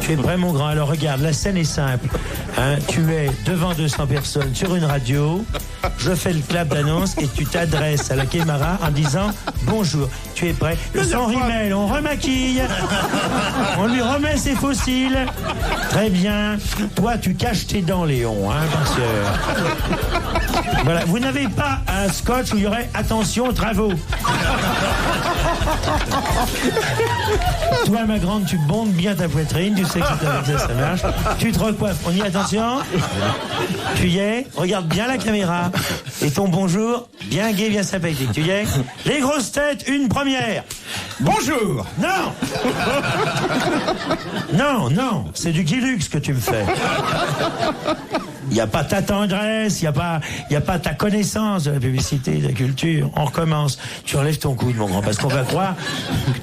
Tu es prêt, mon grand? Alors regarde, la scène est simple. Hein, tu es devant 200 personnes sur une radio. Je fais le clap d'annonce et tu t'adresses à la caméra en disant bonjour. Tu es prêt? Sans rimel, on remaquille. On lui remet ses fossiles. Très bien. Toi, tu caches tes dents, Léon, hein, parce que... Voilà. Vous n'avez pas un scotch où il y aurait attention aux travaux. Toi, ma grande, tu bondes bien ta poitrine, tu sais que c'est avec ça, ça marche. Tu te recoiffes. On y est, attention. Tu y es. Regarde bien la caméra. Et ton bonjour, bien gai, bien sympathique. Tu y es. Les grosses têtes, une première. Bonjour. Non. Non, non, c'est du Guilux que tu me fais. Il n'y a pas ta tendresse, il n'y a pas ta connaissance de la publicité, de la culture. On recommence. Tu enlèves ton coude, mon grand, parce qu'on va croire,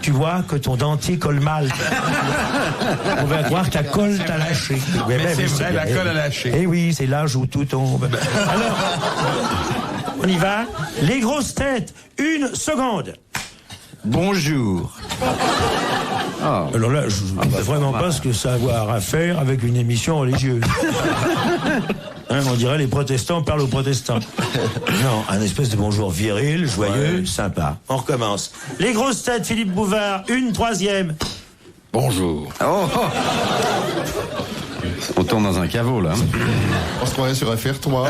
tu vois, que ton dentier colle mal. On va croire que ta colle t'a lâché. Mais c'est vrai, la colle a lâché. Eh oui, c'est l'âge où tout tombe. Alors, on y va. Les grosses têtes, une seconde. Bonjour. Alors là, je ne sais vraiment pas ce que ça a à voir à faire avec une émission religieuse. Hein, on dirait les protestants parlent aux protestants. Non, un espèce de bonjour viril, joyeux, sympa. On recommence. Les grosses têtes, Philippe Bouvard, une troisième. Bonjour. Oh. On tourne dans un caveau, là. On se croirait sur FR3.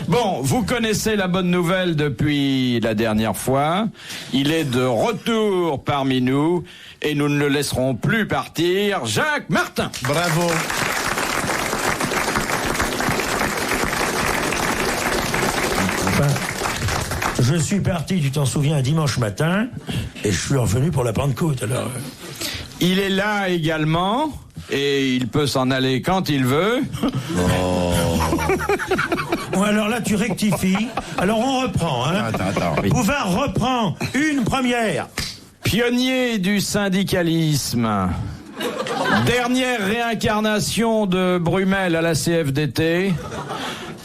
Bon, vous connaissez la bonne nouvelle depuis la dernière fois. Il est de retour parmi nous et nous ne le laisserons plus partir. Jacques Martin. Bravo. Enfin, je suis parti, tu t'en souviens, un dimanche matin, et je suis revenu pour la Pentecôte, alors... Il est là également et il peut s'en aller quand il veut. Bon, alors là, tu rectifies. Alors on reprend, hein. Attends. Oui. Bouvard reprend une première. Pionnier du syndicalisme. Dernière réincarnation de Brumel à la CFDT.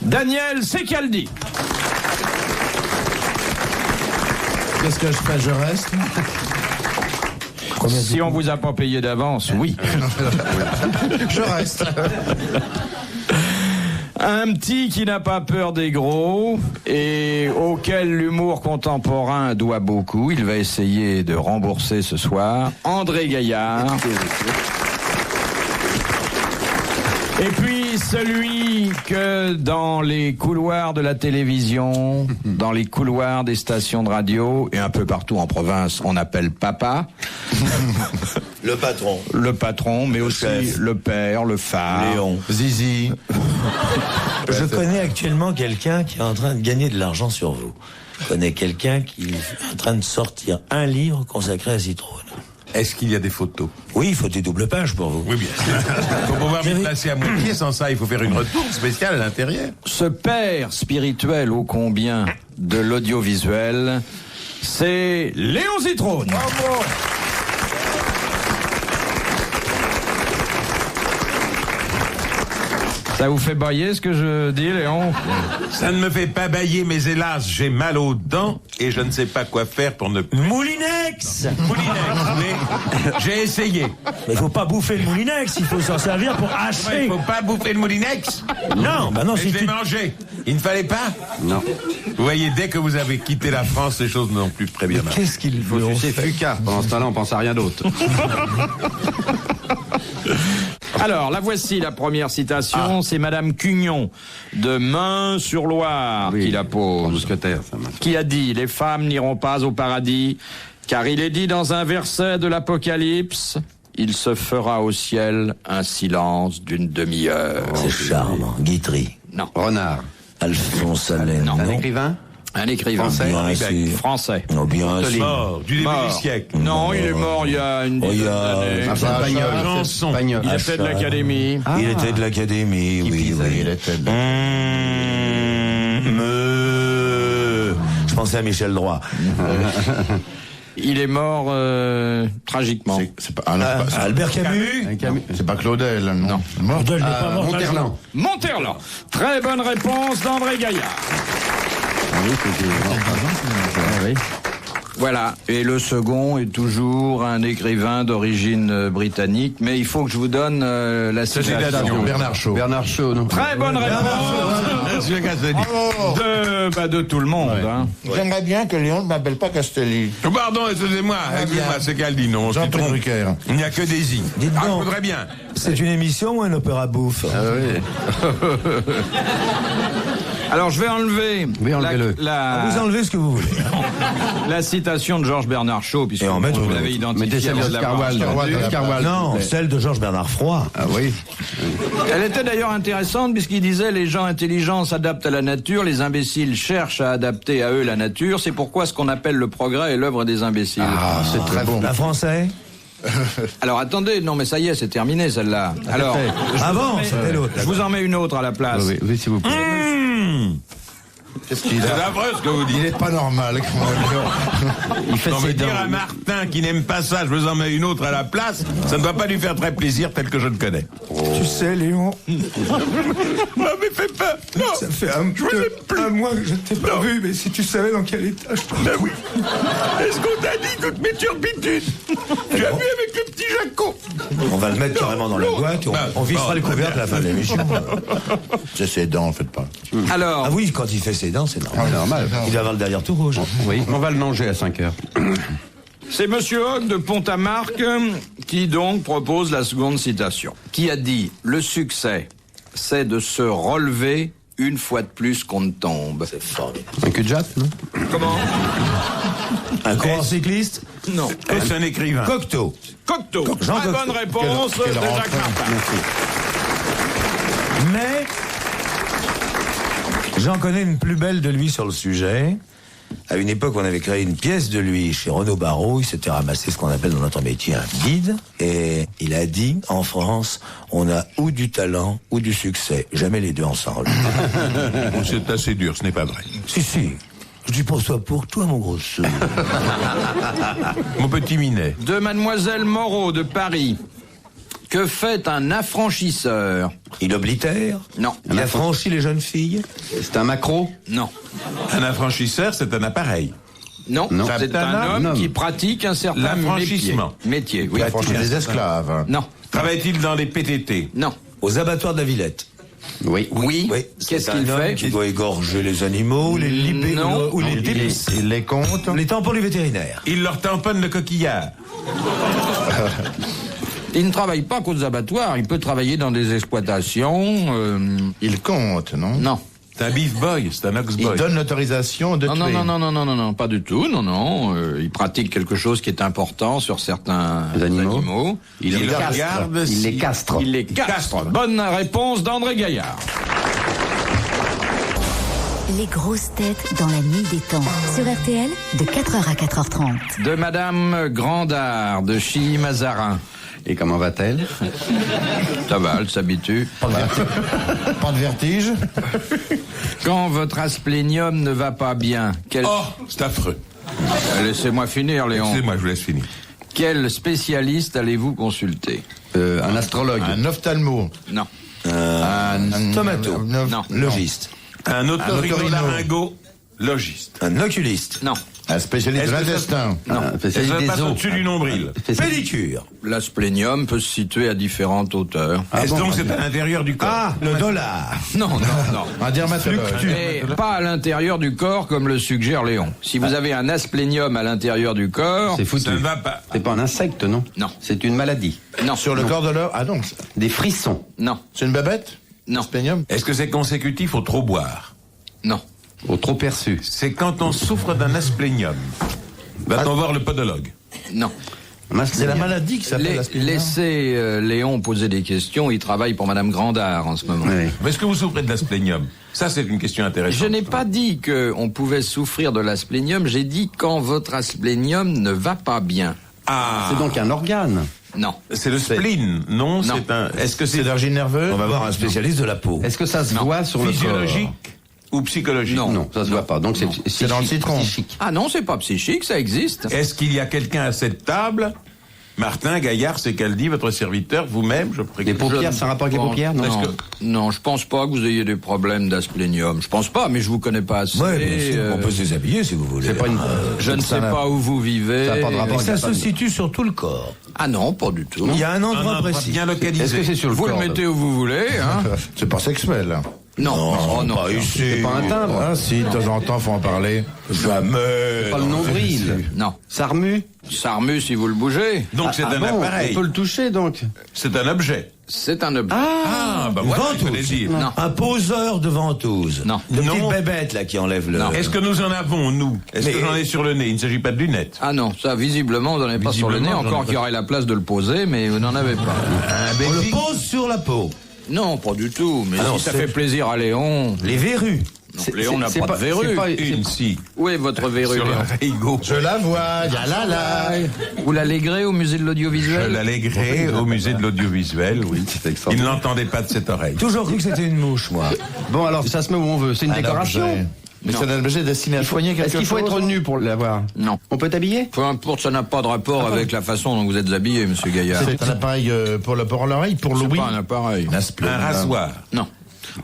Daniel Secaldi. Qu'est-ce que je fais? Je reste? Si on vous a pas payé d'avance, oui. Je reste. Un petit qui n'a pas peur des gros et auquel l'humour contemporain doit beaucoup. Il va essayer de rembourser ce soir. André Gaillard. Et puis celui que dans les couloirs de la télévision, dans les couloirs des stations de radio et un peu partout en province, on appelle papa. Le patron. Le patron, mais aussi chef. le père, le phare. Léon. Zizi. Je connais actuellement quelqu'un qui est en train de gagner de l'argent sur vous. Je connais quelqu'un qui est en train de sortir un livre consacré à Citrone. Est-ce qu'il y a des photos? Oui, il faut des doubles pages pour vous. Oui, bien sûr. Pour pouvoir me placer à moitié, sans ça, il faut faire une retourne spéciale à l'intérieur. Ce père spirituel ô combien de l'audiovisuel, c'est Léon Zitrone. Bravo. Ça vous fait bailler ce que je dis, Léon? Ça ne me fait pas bailler, mais hélas, j'ai mal aux dents et je ne sais pas quoi faire pour ne plus. Moulinex. Moulinex, mais j'ai essayé. Mais il faut pas bouffer le Moulinex, il faut s'en servir pour Ouais, hacher. il faut pas bouffer le Moulinex. Non, bah non, Mais si je l'ai tu... mangé. Il ne fallait pas. Non. Vous voyez, dès que vous avez quitté la France, les choses n'ont plus très bien marché. Qu'est-ce qu'il Faut veut sucer Fuka. Pendant ce temps-là, on pense à rien d'autre. Alors, la voici la première citation, c'est Madame Cugnon de Main-sur-Loire qui la pose. Mousquetaire, ça marche. Qui a dit « Les femmes n'iront pas au paradis, car il est dit dans un verset de l'Apocalypse, il se fera au ciel un silence d'une demi-heure. C'est charmant. Guitry. » Non. Renard. Alphonse Allais. Non. Un écrivain? Un écrivain. Français. Bien sûr. Français. Non, bien sûr. Mort, du début Mort. du siècle. Non, il est mort il y a une dizaine d'années. Marcel Pagnol. Janson. Pagnol. Il était de l'Académie. Il était de l'Académie, oui, oui. Il était de... Je pensais à Michel Droit. Il est mort tragiquement. C'est pas, Albert Camus. c'est pas Claudel, non. Mort. Claudel n'est pas mort. Monterland. Monterland. Très bonne réponse d'André Gaillard. Ah oui, c'était... Voilà. Et le second est toujours un écrivain d'origine britannique, mais il faut que je vous donne la citation. Bernard Shaw. Bernard Shaw, non? Très bonne réponse, monsieur Castelli. De tout le monde. Ouais. Hein. J'aimerais bien que Léon ne m'appelle pas Castelli. Pardon, excusez-moi, c'est Caldi, non. Jean-Paul Drucker. Il n'y a que des i. Dites Ah, je donc. voudrais bien. C'est une émission ou un opéra bouffe? Alors, je vais enlever. Oui, enlevez-le. Vous enlevez ce que vous voulez. La citation de Georges Bernard Shaw, puisque Et en mettre vous une l'avez autre. identifié. Mettez celle avant de d'Oscar l'avoir Wilde. entendu. Oscar Wilde. Non, Ouais. celle de Georges Bernard Froid. Ah oui. Elle était d'ailleurs intéressante puisqu'il disait les gens intelligents s'adaptent à la nature, les imbéciles cherchent à adapter à eux la nature. C'est pourquoi ce qu'on appelle le progrès est l'œuvre des imbéciles. Ah, c'est très bon. La français? Alors attendez, non mais ça y est, c'est terminé celle-là. Alors, Avant, c'était l'autre. je vous en mets une autre à la place. Oui, oui, s'il vous plaît. Qu'est-ce qu'il C'est a? affreux ce que vous Il dites. est pas normal. Il fait Non, ses mais dents. dire à Martin qui n'aime pas ça, je vous en mets une autre à la place, ça ne doit pas lui faire très plaisir tel que je le connais. Tu sais, Léon, Moi, mais fais pas. Non. ça fait un mois que je ne t'ai pas vu, mais si tu savais dans quel état je Ben oui. Est-ce qu'on t'a dit toutes mes turpitudes? Tu as vu avec le petit Jaco? On va le mettre carrément dans la boîte, on vissera le couvercle à la fin de l'émission. C'est ses dents, faites pas. Alors, Ah oui, quand il fait ses dents, c'est normal. C'est normal. Il doit avoir le derrière tout rouge. Oui, on va le manger à 5 heures. c'est Monsieur Hogg de Pont-à-Marc qui donc propose la seconde citation. Qui a dit « Le succès, c'est de se relever une fois de plus qu'on ne tombe. » C'est formidable. Un cul de jatte, non? Comment? Un coureur cycliste? Non. Est-ce un écrivain? Cocteau. Cocteau. Jean Très Cocteau. bonne réponse Quelle de Jacques rentrée. Martin. Mais j'en connais une plus belle de lui sur le sujet. À une époque, on avait créé une pièce de lui chez Renaud Barrault. Il s'était ramassé ce qu'on appelle dans notre métier un guide. Et il a dit, en France, on a ou du talent ou du succès. Jamais les deux ensemble. C'est assez dur, ce n'est pas vrai. Si. Je dis pas ça pour toi, mon gros sou. Mon petit Minet. De Mademoiselle Moreau de Paris. Que fait un affranchisseur? Il oblitère. Non. Il affranchit les jeunes filles. C'est un macro? Non. Un affranchisseur, c'est un appareil. Non, Non. c'est un homme qui pratique un certain L'affranchissement. métier. Oui. Il affranchit des esclaves. Non, Travaille-t-il dans les PTT? non. Aux abattoirs de la Villette. Oui. Oui. Qu'est-ce C'est qu'il un homme fait? qui doit égorger les animaux, les libérer Non. ou les dépicer. Il les compte. Les tampons du vétérinaire. Il leur tamponne le coquillard. Il ne travaille pas qu'aux abattoirs, il peut travailler dans des exploitations. Il compte, non? Non. C'est un beef boy, c'est un ox Il boy. donne l'autorisation de Non, tuer. non, pas du tout, non. Il pratique quelque chose qui est important sur certains animaux. Il les regarde. Il les castre. Il les castre. Bonne réponse d'André Gaillard. Les grosses têtes dans la nuit des temps. Sur RTL, de 4h à 4h30. De Madame Grandard, de Chilly-Mazarin. Et comment va-t-elle? Ça va, elle s'habitue. Pas de vertige. Quand votre asplénium ne va pas bien, Oh, c'est affreux. Laissez-moi finir, Léon. Excusez-moi, je vous laisse finir. Quel spécialiste allez-vous consulter? Un astrologue. Un ophtalmo. Non. Un tomato. Non. Logiste. Un otorino. otorino-laryngologiste. Un oculiste. Non. Un spécialiste de Est-ce que l'intestin. Non. Un Est-ce spécialiste que ça des passe os. au-dessus du nombril? Pédicure. L'asplénium peut se situer à différentes hauteurs. Est-ce donc c'est à l'intérieur du corps? Ah, le dollar. Non. Un dermatologue. Mais pas à l'intérieur du corps comme le suggère Léon. Si vous avez un asplénium à l'intérieur du corps, C'est foutu. Ça ne va pas. C'est pas un insecte, non? Non. C'est une maladie. non. Sur le corps de l'homme. Ah non, Des frissons. Non. c'est une babette? Non. Spénium? Est-ce que c'est consécutif au trop boire? Non. Au trop perçu. C'est quand on souffre d'un asplénium. Va-t-on voir le podologue? Non. C'est la maladie qui s'appelle la spénium. Laissez Léon poser des questions. Il travaille pour Madame Grandard en ce moment. Oui. Mais est-ce que vous souffrez de l'asplénium? Ça, c'est une question intéressante. Je n'ai pas dit qu'on pouvait souffrir de l'asplénium. J'ai dit quand votre asplénium ne va pas bien. Ah, C'est donc un organe. Non. c'est le spleen, non? Non. C'est un. Est-ce que C'est c'est d'origine nerveuse? On va voir un spécialiste de la peau. Est-ce que ça se Non. voit sur le corps? physiologique ou psychologique? Non, ça se voit pas. Donc c'est C'est dans le psychique, citron. psychique. Ah non, c'est pas psychique, ça existe. Est-ce qu'il y a quelqu'un à cette table Martin, Gaillard, c'est qu'elle dit, votre serviteur, vous-même, je prie. Les paupières, c'est un rapport avec les paupières, non? Non, je pense pas que vous ayez des problèmes d'asplénium. Je pense pas, mais je vous connais pas assez. Ouais, bien sûr. On peut se déshabiller si vous voulez. C'est pas une... Je ne sais pas où vous vivez. Ça n'a pas de rapport. Ça se situe sur tout le corps. Ah non, pas du tout. Il y a un endroit endroit précis. bien localisé. Est-ce que c'est sur le Vous corps? le mettez où vous voulez, hein. C'est pas sexuel. Hein. Non, oh, non. Pas ici. C'est pas un timbre. Ah, si, de temps en temps, faut en parler. Jamais. Pas le nombril. Non. Ça remue. Ça remue si vous le bougez. Donc c'est un bon, appareil. on peut le toucher, donc. C'est un objet. C'est un objet. Ah, bah voilà, je voulais dire. Non. Un poseur de ventouse. Non. De Non. petite bébête, là, qui enlève le... Non. Est-ce que nous en avons, nous? Est-ce Mais- que j'en ai sur le nez? Il ne s'agit pas de lunettes. Ah non, ça visiblement vous n'en avez pas sur le nez, Visiblement, j'en ai encore pas. qu'il y aurait la place de le poser, mais vous n'en avez pas. On le pose sur la peau. Non, pas du tout, mais Ah non, si ça c'est- fait plaisir à Léon... Les verrues. Non, Léon n'a pas de c'est verrue. pas- Une, si. Où est votre verrue, Sur le Léon? rigot. Je la vois, y a là. Vous l'allégrez au musée de Je l'audiovisuel? l'alléguerai au musée de l'audiovisuel, oui. C'est Il extraordinaire. ne l'entendait pas de cette oreille. Toujours cru que c'était une mouche, moi. Bon, alors, ça se met où on veut. C'est une Un décoration. objet. Mais c'est un objet destiné à soigner quelque chose. Est-ce qu'il faut être nu pour l'avoir? Non. On peut t'habiller? Peu importe, ça n'a pas de rapport avec la façon dont vous êtes habillé, monsieur Gaillard. C'est un appareil pour l'oreille, pour C'est l'ouïe. pas un appareil. Un rasoir. Non.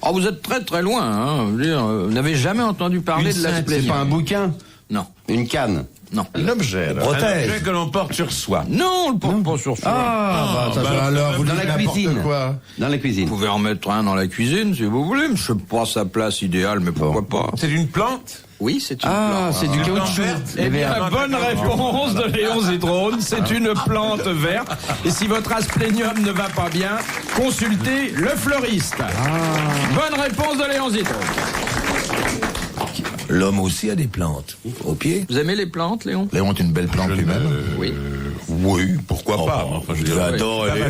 Oh, vous êtes très très loin, hein. Je veux dire, vous n'avez jamais entendu parler de C'est l'asplénium. pas un bouquin? Non, Une canne? non. L'objet, alors. Un Protège. objet que l'on porte sur soi. Non, on le porte pas sur soi. Ah, alors, vous dans dites la n'importe cuisine. quoi. Dans la Vous cuisine. pouvez en mettre un dans la cuisine si vous voulez, mais je sais pas sa place idéale, mais pourquoi pas. C'est une plante? Oui, c'est une Ah, plante. c'est du Une plante caoutchouc. verte? Eh bien, Ah, la bonne d'accord. réponse de Léon Zitrone, c'est une plante verte. Et si votre asplénium ne va pas bien, consultez le fleuriste. Bonne réponse de Léon Zitrone. L'homme aussi a des plantes. Au pied. Vous aimez les plantes, Léon? Léon est une belle plante lui-même. Oui. Oui, pourquoi pas. Enfin, je veux dire, J'adore. oui.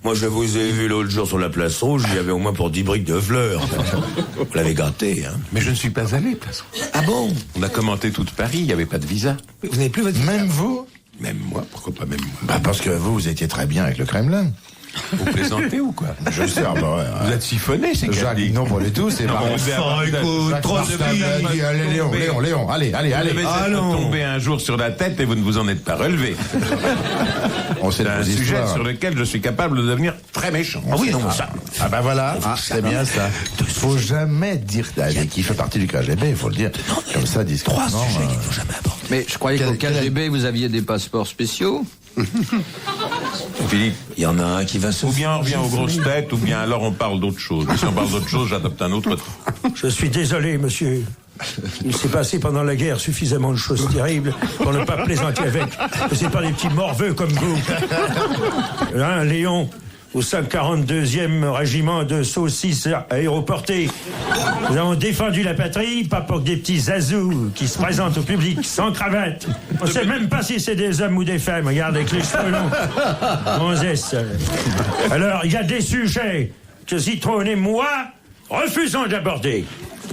Moi, je vous ai vu l'autre jour sur la place rouge, il y avait au moins pour 10 briques de fleurs. Vous l'avez gâté, hein. Mais je ne suis pas allé, place. Ah bon? On a commenté toute Paris, il n'y avait pas de visa. Vous n'avez plus votre... Même vous? Même moi, pourquoi pas même moi? Bah, parce que vous étiez très bien avec le Kremlin. Vous plaisantez ou quoi? Je sais, ah, bah, ouais, Vous êtes siphonné, c'est Jacques, qu'elle dit. non, pas du tout, c'est Non, pas. vous devez avoir- Jacques trop Martin de m'a dit, allez, Léon, allez, Vous devez Ah être non. tombé un jour sur la tête et vous ne vous en êtes pas relevé. on sait C'est un vos sujet histoires. sur lequel je suis capable de devenir très méchant. Ah oui, non, mais ça... Ah bah voilà, c'est bien ça. Faut jamais dire qui fait partie du KGB, il faut le dire. Comme ça, discrètement. Trois sujets qu'il ne faut jamais aborder. Mais je croyais qu'au Quel- KGB, vous aviez des passeports spéciaux. Philippe, Il y en a un qui va se... ou bien on revient aux grosses têtes, ou bien alors on parle d'autre chose. Si on parle d'autre chose, j'adopte un autre ton. Je suis désolé, monsieur. Il s'est passé pendant la guerre suffisamment de choses terribles pour ne pas plaisanter avec. C'est pas des petits morveux comme vous. Hein, Léon, au 142e régiment de saucisses aéroportées. Nous avons défendu la patrie, pas pour que des petits zazous qui se présentent au public sans cravate. On sait même pas si c'est des hommes ou des femmes. Regarde avec les cheveux longs. Gonzesse. Alors, il y a des sujets que Zitrone et moi refusons d'aborder.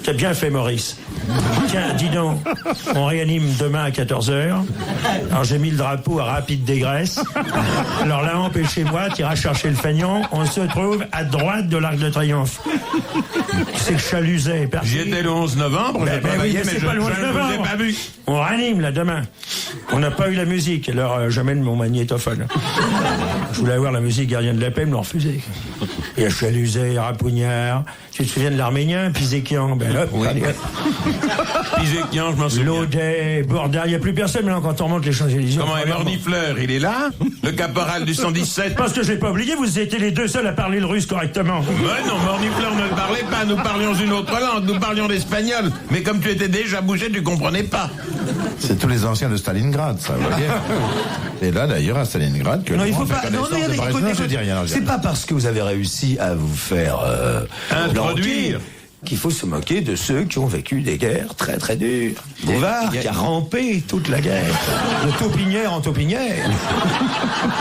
C'est bien fait, Maurice. Tiens, dis donc, on réanime demain à 14h. Alors j'ai mis le drapeau à rapide dégraisse. Alors là, empêchez-moi, t'iras chercher le fagnon. On se trouve à droite de l'Arc de Triomphe. C'est le Chaluzet. J'y étais le 11 novembre, j'ai oui, travaillé, mais mais c'est je pas le 11 ne vous ai novembre. pas vu. On réanime là demain. On n'a pas eu la musique, alors j'amène mon magnétophone. Je voulais avoir la musique Gardien de la paix, ils me l'ont refusé. Il y a Chaluzet, Rapouniard. Tu te souviens de l'Arménien, Pisékian, ben hop, allez, hop. Pisékian, je m'en souviens. Laudet, Bourdin, il n'y a plus personne maintenant quand on remonte les Champs-Élysées. Comment est Mornifleur? Il est là? Le caporal du 117? Parce que je l'ai pas oublié, vous étiez les deux seuls à parler le russe correctement. Mais non, Mornifleur ne le parlait pas, nous parlions une autre langue, nous parlions l'espagnol. Mais comme tu étais déjà bougé, tu comprenais pas. C'est tous les anciens de Stalingrad, ça, vous voyez. Et là, d'ailleurs, à Stalingrad, que Non, le il faut monde pas... fait Non, connaissance de regardez, Paris. écoutez, Non, je dis rien, je dis c'est rien. pas parce que vous avez réussi à vous faire... Introduire. qu'il faut se moquer de ceux qui ont vécu des guerres très très dures. Bouvard, qui a rampé toute la guerre. De taupinière en taupinière.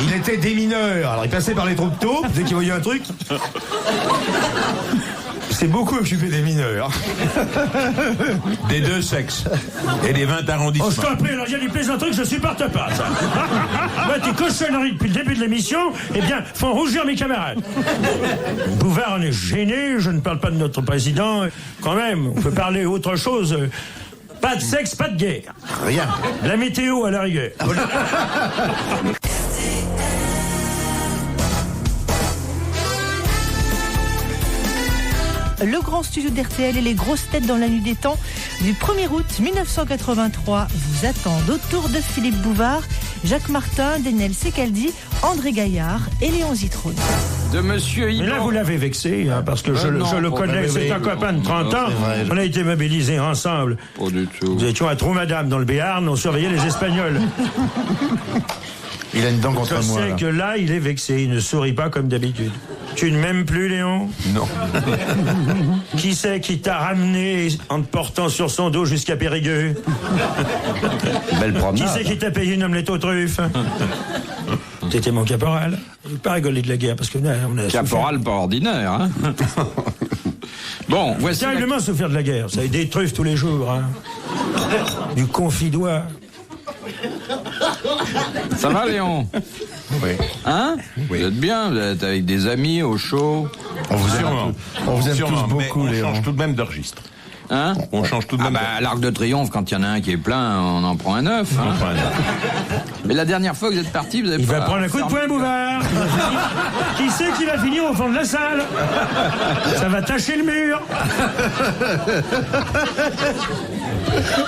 Il était démineur. Alors il passait par les troupes taupes, dès qu'il voyait un truc. C'est beaucoup occupé des mineurs. Des deux sexes. Et des 20 Oh, je arrondissements. t'en prie, alors il y a des plaisanteries que je supporte pas, ça. Bah, tes cochonneries depuis le début de l'émission, eh bien, font rougir mes camarades. Bouvard en est gêné, je ne parle pas de notre président. Quand même, on peut parler autre chose. Pas de sexe, pas de guerre. Rien. La météo à la rigueur. le grand studio d'RTL et les grosses têtes dans la nuit des temps du 1er août 1983 vous attendent autour de Philippe Bouvard, Jacques Martin, Denel Secaldi, André Gaillard et Léon Zitrone. De Monsieur Mais là, vous l'avez vexé, hein, parce que je le connais, c'est un copain de 30 ans. On a été mobilisés ensemble. Pas du tout. Nous étions à Trou-Madame, dans le Béarn, on surveillait les Espagnols. Il a une dent contre Je moi. sais là. que là, il est vexé, il ne sourit pas comme d'habitude. Tu ne m'aimes plus, Léon? Non. Qui c'est qui t'a ramené en te portant sur son dos jusqu'à Périgueux? Belle Qui promenade. c'est qui t'a payé une omelette aux truffes? T'étais mon caporal. J'ai pas rigolé de la guerre, parce que là, on a Caporal pas ordinaire, hein. Bon, voici. souffert. Terriblement souffert de la guerre. Ça a des truffes tous les jours, hein. Du confidois. Ça va, Léon? Oui. Hein? Vous êtes bien, vous êtes avec des amis au chaud. On vous aime, Sûrement. on vous aime Sûrement, tous mais beaucoup, on Léon. change tout de même de registre. Hein? On change tout de Ah même bah, à l'Arc de Triomphe, quand il y en a un qui est plein, on en prend un neuf. Hein? Enfin, Mais la dernière fois que vous êtes parti, vous avez Il pas... va prendre un coup de poing, Bouvard. Qui c'est qui va finir au fond de la salle? Ça va tacher le mur.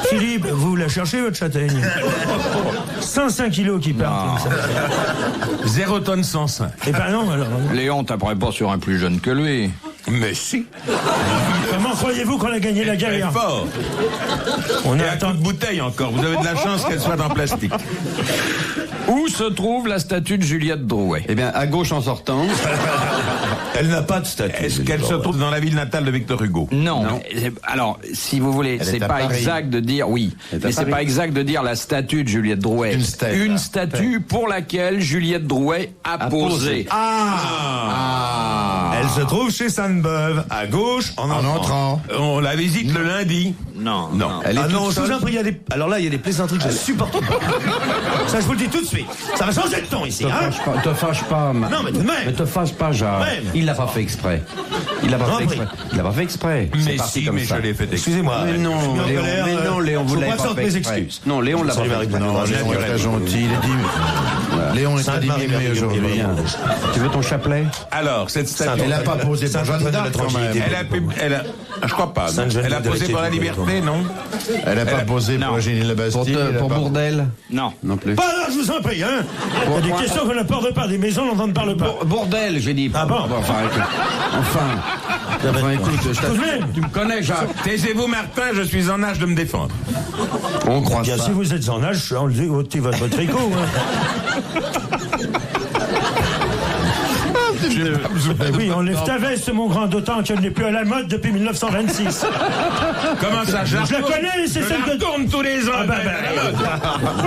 Philippe, vous la cherchez, votre châtaigne? 105 kilos qui partent. comme ça. 0 tonne 105. Eh ben non, alors. Léon, t'apprends pas sur un plus jeune que lui. Mais si. Comment croyez-vous qu'on a gagné la Très guerre? fort. On Et a à coup de bouteille encore. Vous avez de la chance qu'elle soit en plastique. Où se trouve la statue de Juliette Drouet? Eh bien, à gauche en sortant. Elle n'a pas de statut. Est-ce qu'elle se trouve dans la ville natale de Victor Hugo? Non. Alors, si vous voulez, Elle c'est est à pas Paris. exact de dire, oui, Elle est à mais c'est Paris. pas exact de dire la statue de Juliette Drouet. Une stèle. Une statue pour laquelle Juliette Drouet a posé. Elle se trouve chez Sainte-Beuve, à gauche, en En entrant. entrant. On la visite le lundi. Non. Non. Elle est Ah non, toute je vous seule. en prie, il y a des... Alors là, il y a des plaisanteries que je supporte pas. Ça, je vous le dis tout de suite. Ça va changer de ton ici, hein? Te fâche pas. Non, mais tout de même. Mais te fâche pas, Jacques. Même. Il l'a pas fait exprès. Il l'a pas Non, fait mais- exprès. Il l'a pas fait exprès. C'est Mais parti si, comme mais ça. je l'ai fait exprès. Excusez-moi. Mais non, je suis mis en Léon, colère, mais non, Léon, vous je l'avez présente pas fait mes exprès. excuses. Non, Léon l'a pas Salut, fait Marie exprès. Benoît. Non, Léon est très gentil. Il est dit. Léon est très Sainte-Marie, diminué aujourd'hui. Marie, Tu veux ton chapelet? Alors, cette statue. Elle n'a pas posé pour Jeanne Sainte-Antoine de la d'Arc, quand même. Tranquillité. Je crois pas. non. Sainte-Geneviève Elle a de la posé pour la Québec. liberté, non? Elle n'a pas posé Non. pour Eugénie Le Bastille. elle a Pour pas- Bourdelle? Non. Non plus. Pas là, je vous en prie, hein. Il y a des questions qu'on n'aborde pas, des maisons dont on ne parle pas. Bourdelle, j'ai dit. Ah bon? Enfin, écoute. Enfin, écoute, je Tout de même. tu me connais, Jacques. Taisez-vous, Martin, je suis en âge de me défendre. On croit Bien, ça. si vous êtes en âge, je vais enlever votre tricot. Hein. Oui, enlève ta veste, mon grand, d'autant qu'elle n'est plus à la mode depuis 1926. Comment ça, Je la connais, c'est celle que... tourne tous les ans. Ah bah,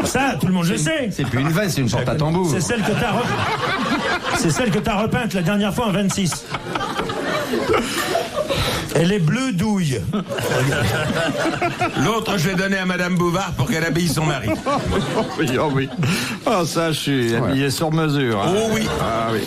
ça, tout le monde le sait. C'est plus une veste, c'est une porte à tambour. C'est celle que t'as C'est celle que t'as repeinte la dernière fois en 26. Elle est bleue douille. L'autre, je l'ai donné à Madame Bouvard pour qu'elle habille son mari. Oui, oh oui. Oh, ça, je suis habillé sur mesure. Hein. Oh oui. Ah oui.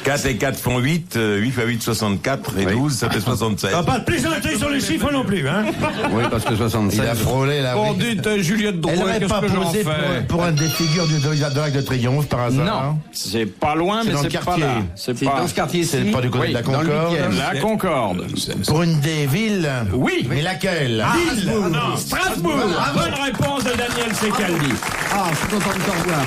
4 et 4 font 8, 8 fois 8, 64, et 12, ça fait 76. Ah, pas de plaisanterie sur les chiffres non plus, hein. Oui, parce que 76. Il a frôlé la Bon, oui. dites, Juliette Elle Drouet, n'aurait qu'est-ce pas que j'en posé fais? pour un des figures de l'Arc de Triomphe par hasard. Non, c'est pas loin, C'est mais dans le c'est pas quartier. là. C'est C'est pas dans ce quartier-ci. C'est pas du côté Oui, de la dans le Concorde. 8e. la Concorde. Pour une des villes. Oui. Mais laquelle? Non, Strasbourg. Bonne réponse de Daniel Secaldi. Ah, je suis content de te revoir.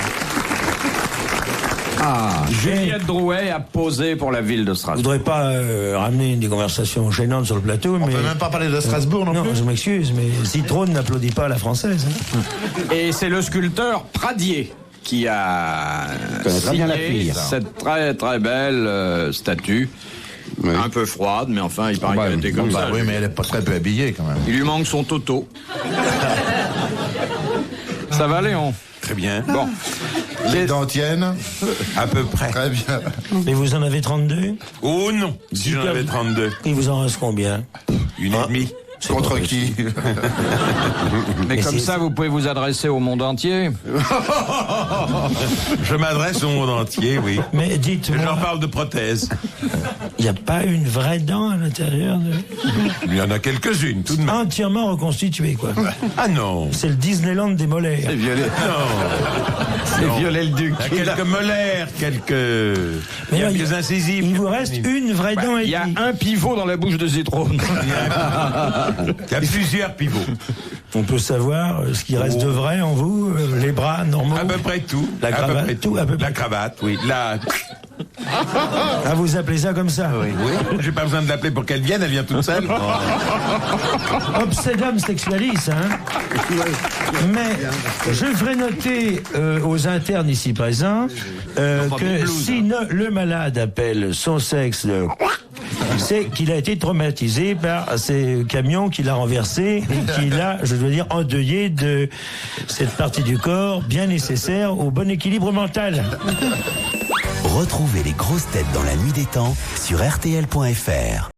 Juliette Drouet a posé pour la ville de Je Strasbourg. voudrais pas ramener des conversations gênantes sur le plateau, On mais... peut même pas parler de Strasbourg non Non, plus. je m'excuse, mais Zitrone n'applaudit pas à la française. Hein. Et c'est le sculpteur Pradier qui a connais très bien la signé fille, ça. cette très très belle statue. Oui. Un peu froide, mais enfin, il paraît Bah, qu'elle était comme Bah ça. oui, mais elle est pas très peu habillée quand même. Il lui manque son toto. Ça va, Léon? Très bien. Bon. Les dents tiennent. À peu près. Très bien. Et vous en avez 32? Oh non, si j'en avais 32. Il vous en reste combien? Une et demie. Contre qui? Mais comme c'est- ça, vous pouvez vous adresser au monde entier. Je m'adresse au monde entier, oui. Mais J'en dites-moi, parle de prothèses. il n'y a pas une vraie dent à l'intérieur Il y en a quelques-unes, tout de même. entièrement reconstituée, quoi. Ah non. C'est le Disneyland des molaires. Non. Viollet-le-Duc. Il y a quelques molaires, Mais alors, quelques incisives. Il vous reste une vraie dent et Il y a demie. un pivot dans la bouche de Zitrone. Il y a plusieurs pivots. On peut savoir ce qui reste de vrai en vous, les bras normaux. À peu près tout. La À peu cravate, près tout, à peu près. La cravate, oui. Ah, vous appelez ça comme ça? Oui. J'ai pas besoin de l'appeler pour qu'elle vienne, elle vient toute seule. Obsédum sexualis, hein. Mais je ferai noter aux internes ici présents que si le malade appelle son sexe le c'est qu'il a été traumatisé par ces camions qu'il a renversés et qu'il a, je dois dire, endeuillé de cette partie du corps bien nécessaire au bon équilibre mental. Retrouvez les grosses têtes dans la nuit des temps sur RTL.fr.